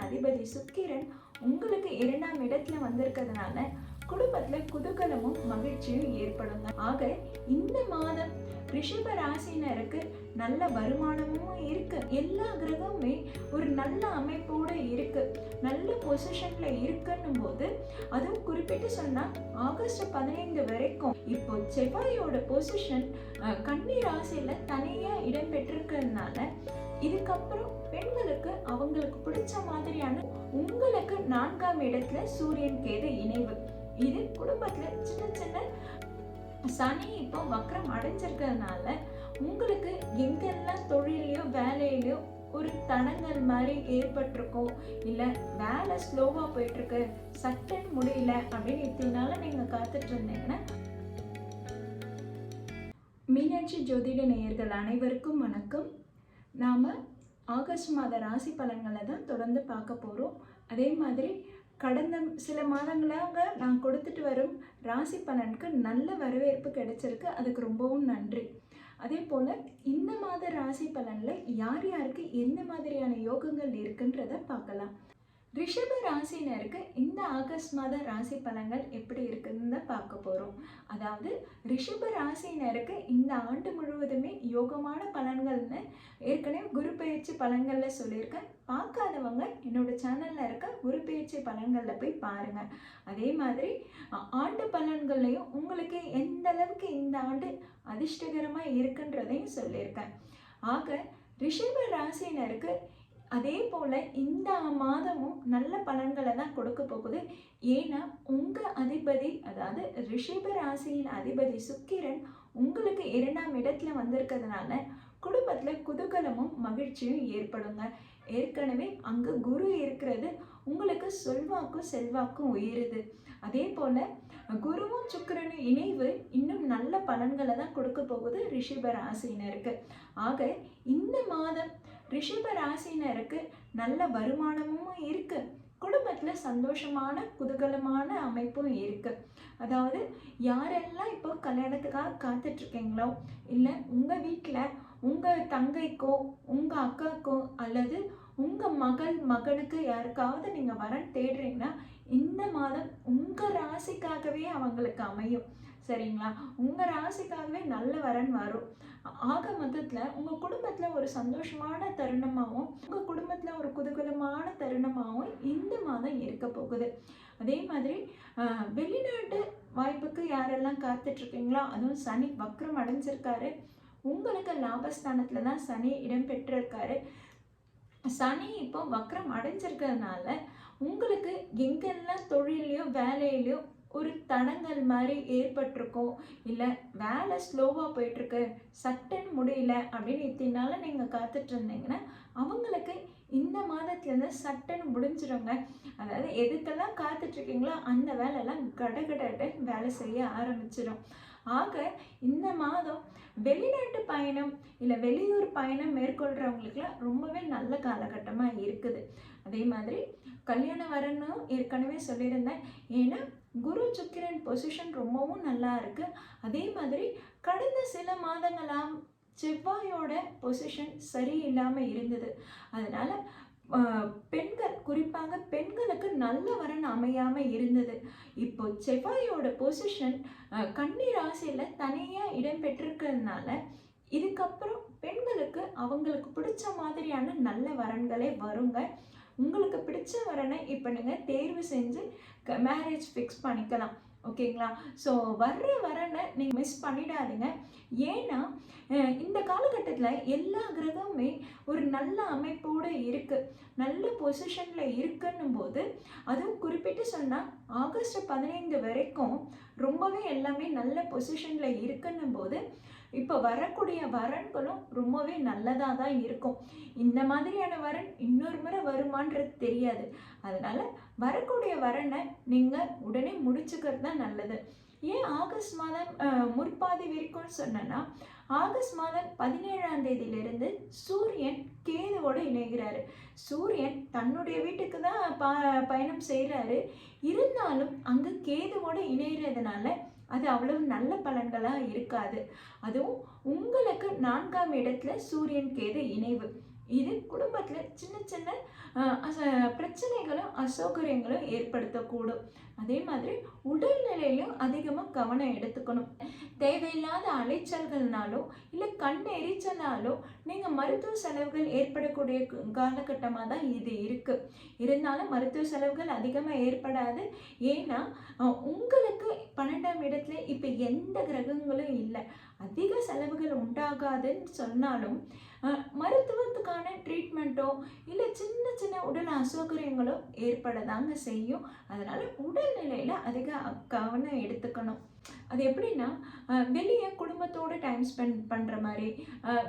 அதிபதி சுக்கிரன் உங்களுக்கு 2ஆம் இடத்துல வந்திருக்கிறதுனால குடும்பத்துல குதூகலமும் மகிழ்ச்சியும் ஏற்படுங்க. ஆக இந்த மாதம் ரிஷப ராசினருக்கு நல்ல வருமானமும் இருக்கு. எல்லா கிரகமுமே ஒரு நல்ல அமைப்போட இருக்கு, நல்ல பொசிஷன்ல இருக்குன்னும் போது, அதுவும் குறிப்பிட்டு சொன்னா ஆகஸ்ட் 15 வரைக்கும் இப்போ செவ்வாயோட பொசிஷன் கன்னி ராசியில தனியா இடம் பெற்றிருக்கிறதுனால இதுக்கப்புறம் பெண்களுக்கு அவங்களுக்கு பிடிச்ச மாதிரியான உங்களுக்கு 4ஆம் இடத்துல சூரியன் கேது இணைவு. இது குடும்பத்துல சின்ன சின்ன சனி இப்போ வக்ரம் அடைஞ்சிருக்கிறதுனால உங்களுக்கு எங்கெல்லாம் தொழிலையோ வேலையிலையோ ஒரு தடங்கல் மாதிரி ஏற்பட்டிருக்கும், இல்ல வேலை ஸ்லோவா போயிட்டு இருக்கு, சட்டன் முடியல அப்படின்னு இத்தனால நீங்க காத்துட்டு இருந்தீங்கன்னா. மீனாட்சி ஜோதிட நேயர்கள் அனைவருக்கும் வணக்கம். நாம ஆகஸ்ட் மாத ராசி பலன்களை தான் தொடர்ந்து பார்க்க போறோம். அதே மாதிரி கடந்த சில மாதங்களாக நான் கொடுத்துட்டு வரும் ராசி பலனுக்கு நல்ல வரவேற்பு கிடைச்சிருக்கு, அதுக்கு ரொம்பவும் நன்றி. அதே போல் இந்த மாத ராசி பலனில் யார் யாருக்கு எந்த மாதிரியான யோகங்கள் இருக்குன்றத பார்க்கலாம். ரிஷப ராசினருக்கு இந்த ஆகஸ்ட் மாத ராசி பலன்கள் எப்படி இருக்குன்னு பார்க்க போகிறோம். அதாவது ரிஷப ராசினருக்கு இந்த ஆண்டு முழுவதுமே யோகமான பலன்கள்னு ஏற்கனவே குரு பயிற்சி பலன்களில் சொல்லியிருக்கேன். பார்க்காதவங்க என்னோட சேனலில் இருக்க குரு பயிற்சி பலன்களில் போய் பாருங்கள். அதே மாதிரி ஆண்டு பலன்கள்லையும் உங்களுக்கு எந்த அளவுக்கு இந்த ஆண்டு அதிர்ஷ்டகரமாக இருக்குன்றதையும் சொல்லியிருக்கேன். ஆக ரிஷப ராசினருக்கு அதே போல் இந்த மாதமும் நல்ல பலன்களை தான் கொடுக்க போகுது. ஏன்னா உங்கள் அதிபதி, அதாவது ரிஷப ராசியின் அதிபதி சுக்கிரன் உங்களுக்கு 2ஆம் இடத்துல வந்திருக்கிறதுனால குடும்பத்தில் குதூகலமும் மகிழ்ச்சியும் ஏற்படுங்க. ஏற்கனவே அங்கே குரு இருக்கிறது உங்களுக்கு சொல்வாக்கும் செல்வாக்கும் உயருது. அதே போல் குருவும் சுக்கிரனும் இணைவு இன்னும் நல்ல பலன்களை தான் கொடுக்க போகுது ரிஷப ராசினருக்கு. ஆக இந்த மாதம் ரிஷப ராசினருக்கு நல்ல வருமானமும் இருக்கு, குடும்பத்துல சந்தோஷமான குதூகலமான அமைப்பும் இருக்கு. அதாவது யாரெல்லாம் இப்போ கல்யாணத்துக்காக காத்துட்டு இருக்கீங்களோ, இல்லை உங்க வீட்டில் உங்க தங்கைக்கோ உங்க அக்காக்கோ அல்லது உங்க மகனுக்கு யாருக்காவது நீங்க வரன் தேடுறீங்கன்னா இந்த மாதம் உங்க ராசிக்காகவே அவங்களுக்கு அமையும். சரிங்களா? உங்க ராசிக்காகவே நல்ல வரன் வரும். ஆக மொத்தத்தில் உங்கள் குடும்பத்தில் ஒரு சந்தோஷமான தருணமாகவும் உங்கள் குடும்பத்தில் ஒரு குதூகலமான தருணமாகவும் இந்த மாதம் இருக்க போகுது. அதே மாதிரி வெளிநாட்டு வாய்ப்புக்கு யாரெல்லாம் காத்துட்ருக்கீங்களோ, அதுவும் சனி வக்ரம் அடைஞ்சிருக்காரு. உங்களுக்கு லாபஸ்தானத்தில் தான் சனி இடம் பெற்றிருக்காரு. சனி இப்போ வக்ரம் அடைஞ்சிருக்கிறதுனால உங்களுக்கு எங்கெல்லாம் தொழிலையோ வேலையிலையோ ஒரு தடங்கல் மாதிரி ஏற்பட்டிருக்கும், இல்லை வேலை ஸ்லோவாக போயிட்டுருக்கு, சட்டன் முடியல அப்படின்னு இத்தனால நீங்கள் காத்துட்டு இருந்தீங்கன்னா அவங்களுக்கு இந்த மாதத்துலேருந்து சட்டன் முடிஞ்சிடுங்க. அதாவது எதுக்கெல்லாம் காத்துட்ருக்கீங்களோ அந்த வேலையெல்லாம் கடகட வேலை செய்ய ஆரம்பிச்சிடும். ஆக இந்த மாதம் வெளிநாட்டு பயணம் இல்லை வெளியூர் பயணம் மேற்கொள்கிறவங்களுக்குலாம் ரொம்பவே நல்ல காலகட்டமாக இருக்குது. அதே மாதிரி கல்யாணம் வரணும் ஏற்கனவே சொல்லியிருந்தேன். ஏன்னா குரு சுக்கிரன் பொசிஷன் ரொம்பவும் நல்லா இருக்கு. அதே மாதிரி கடந்த சில மாதங்களாம் செவ்வாயோட பொசிஷன் சரியில்லாமல் இருந்தது. அதனால பெண்கள், குறிப்பாக பெண்களுக்கு நல்ல வரன் அமையாமல் இருந்தது. இப்போ செவ்வாயோட பொசிஷன் கன்னி ராசியில் தனியாக இடம் பெற்றிருக்கிறதுனால இதுக்கப்புறம் பெண்களுக்கு அவங்களுக்கு பிடிச்ச மாதிரியான நல்ல வரன்களே வருங்க. உங்களுக்கு பிடிச்ச வரனை இப்போ நீங்கள் தேர்வு செஞ்சு மேரேஜ் ஃபிக்ஸ் பண்ணிக்கலாம். ஓகேங்களா? ஸோ வர்ற வரனை நீங்கள் மிஸ் பண்ணிடாதீங்க. ஏன்னா இந்த காலகட்டத்தில் எல்லா கிரகமுமே ஒரு நல்ல அமைப்போடு இருக்குது, நல்ல பொசிஷனில் இருக்குன்னும் போது, அதுவும் குறிப்பிட்டு சொன்னால் ஆகஸ்ட் 15 வரைக்கும் ரொம்பவே எல்லாமே நல்ல பொசிஷனில் இருக்குன்னும் போது இப்போ வரக்கூடிய வரன்களும் ரொம்பவே நல்லதாக தான் இருக்கும். இந்த மாதிரியான வரன் இன்னொரு முறை வருமானது தெரியாது. அதனால் வரக்கூடிய வரனை நீங்கள் உடனே முடிச்சுக்கிறது தான் நல்லது. ஏன் ஆகஸ்ட் மாதம் முற்பாதி வரைக்கும்னு சொன்னேன்னா, ஆகஸ்ட் மாதம் 17ஆம் தேதியிலிருந்து சூரியன் கேதுவோடு இணைகிறாரு. சூரியன் தன்னுடைய வீட்டுக்கு தான் பயணம் செய்கிறாரு. இருந்தாலும் அங்கே கேதுவோடு இணைகிறதுனால அது அவ்வளவு நல்ல பலன்களாக இருக்காது. அதுவும் உங்களுக்கு 4ஆம் இடத்துல சூரியன் கேது இணைவு. இது குடும்பத்தில் சின்ன சின்ன பிரச்சனைகளும் அசௌகரியங்களும் ஏற்படுத்தக்கூடும். அதே மாதிரி உடல்நிலையிலும் அதிகமாக கவனம் எடுத்துக்கணும். தேவையில்லாத அலைச்சல்கள்னாலோ இல்லை கண் எரிச்சலாலோ நீங்கள் மருத்துவ செலவுகள் ஏற்படக்கூடிய காலகட்டமாக தான் இது இருக்குது. இருந்தாலும் மருத்துவ செலவுகள் அதிகமாக ஏற்படாது. ஏன்னா உங்களுக்கு 12ஆம் இடத்துல இப்போ எந்த கிரகங்களும் இல்லை. அதிக செலவுகள் உண்டாகாதுன்னு சொன்னாலும் மருத்துவத்துக்கான ட்ரீட்மெண்ட்டோ இல்லை சின்ன சின்ன உடல் அசௌகரியங்களோ ஏற்படதாங்க செய்யும். அதனால் உடல்நிலையில் அதிக கவனம் எடுத்துக்கணும். அது எப்படின்னா வெளியே குடும்பத்தோடு டைம் ஸ்பெண்ட் பண்ணுற மாதிரி,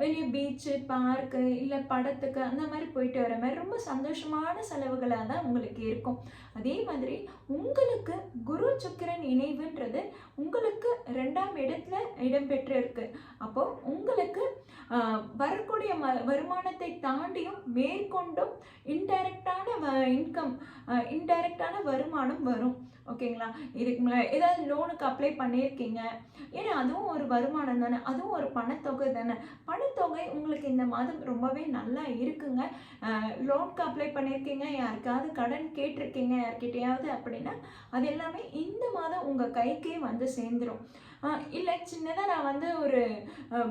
வெளியே பீச்சு, பார்க்கு இல்லை படத்துக்கு அந்த மாதிரி போயிட்டு வர மாதிரி ரொம்ப சந்தோஷமான செலவுகளாக தான் உங்களுக்கு இருக்கும். அதே மாதிரி உங்களுக்கு குரு சுக்கிரன் இணைவுன்றது உங்களுக்கு 2ஆம் இடத்துல இடம்பெற்று இருக்கு. அப்போ உங்களுக்கு வரக்கூடிய வருமானத்தை தாண்டியும் மேற்கொண்டும் இன்டைரக்டான வருமானம் வரும். ஓகேங்களா? இதுக்கு ஏதாவது லோனுக்கு அப்ளை பண்ணியிருக்கீங்க, ஏன்னா அதுவும் ஒரு வருமானம் தானே, அதுவும் ஒரு பணத்தொகை தானே. பணத்தொகை உங்களுக்கு இந்த மாதம் ரொம்பவே நல்லா இருக்குங்க. லோனுக்கு அப்ளை பண்ணியிருக்கீங்க, யாருக்காவது கடன் கேட்டிருக்கீங்க யார்கிட்டையாவது அப்படின்னா அது எல்லாமே இந்த மாதம் உங்கள் கைக்கே வந்து சேர்ந்துடும். இல்லை சின்னதாக நான் ஒரு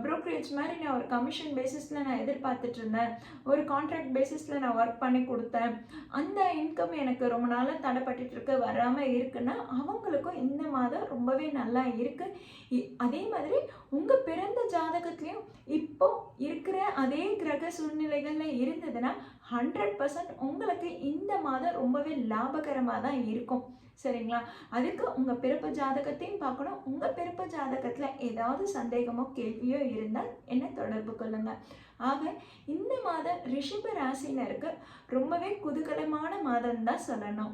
ப்ரோக்கரேஜ் மாதிரி நான் ஒரு கமிஷன் பேசிஸில் நான் எதிர்பார்த்துட்டு இருந்தேன், ஒரு கான்ட்ராக்ட் பேசிஸில் நான் ஒர்க் பண்ணி கொடுத்தேன், அந்த இன்கம் எனக்கு ரொம்ப நாளாக தடைப்பட்டுருக்கு வராமல் இருக்குன்னா அவங்களுக்கும் இந்த மாதம் ரொம்பவே நல்லா இருக்குது. அதே மாதிரி உங்கள் பிறந்த ஜாதகத்துலேயும் இப்போ இருக்கிற அதே கிரக சூழ்நிலைகளில் இருந்ததுன்னா 100% உங்களுக்கு இந்த மாதம் ரொம்பவே லாபகரமாக தான் இருக்கும். சரிங்களா? அதுக்கு உங்கள் பிறப்பு ஜாதகத்தையும் பார்க்கணும். உங்கள் பிறப்பு ஜாதகத்தில் ஏதாவது சந்தேகமோ கேள்வியோ இருந்தால் என்ன தொடர்பு கொள்ளுங்கள். ஆக இந்த மாதம் ரிஷப ராசினருக்கு ரொம்பவே குதூகலமான மாதம் தான் சொல்லணும்.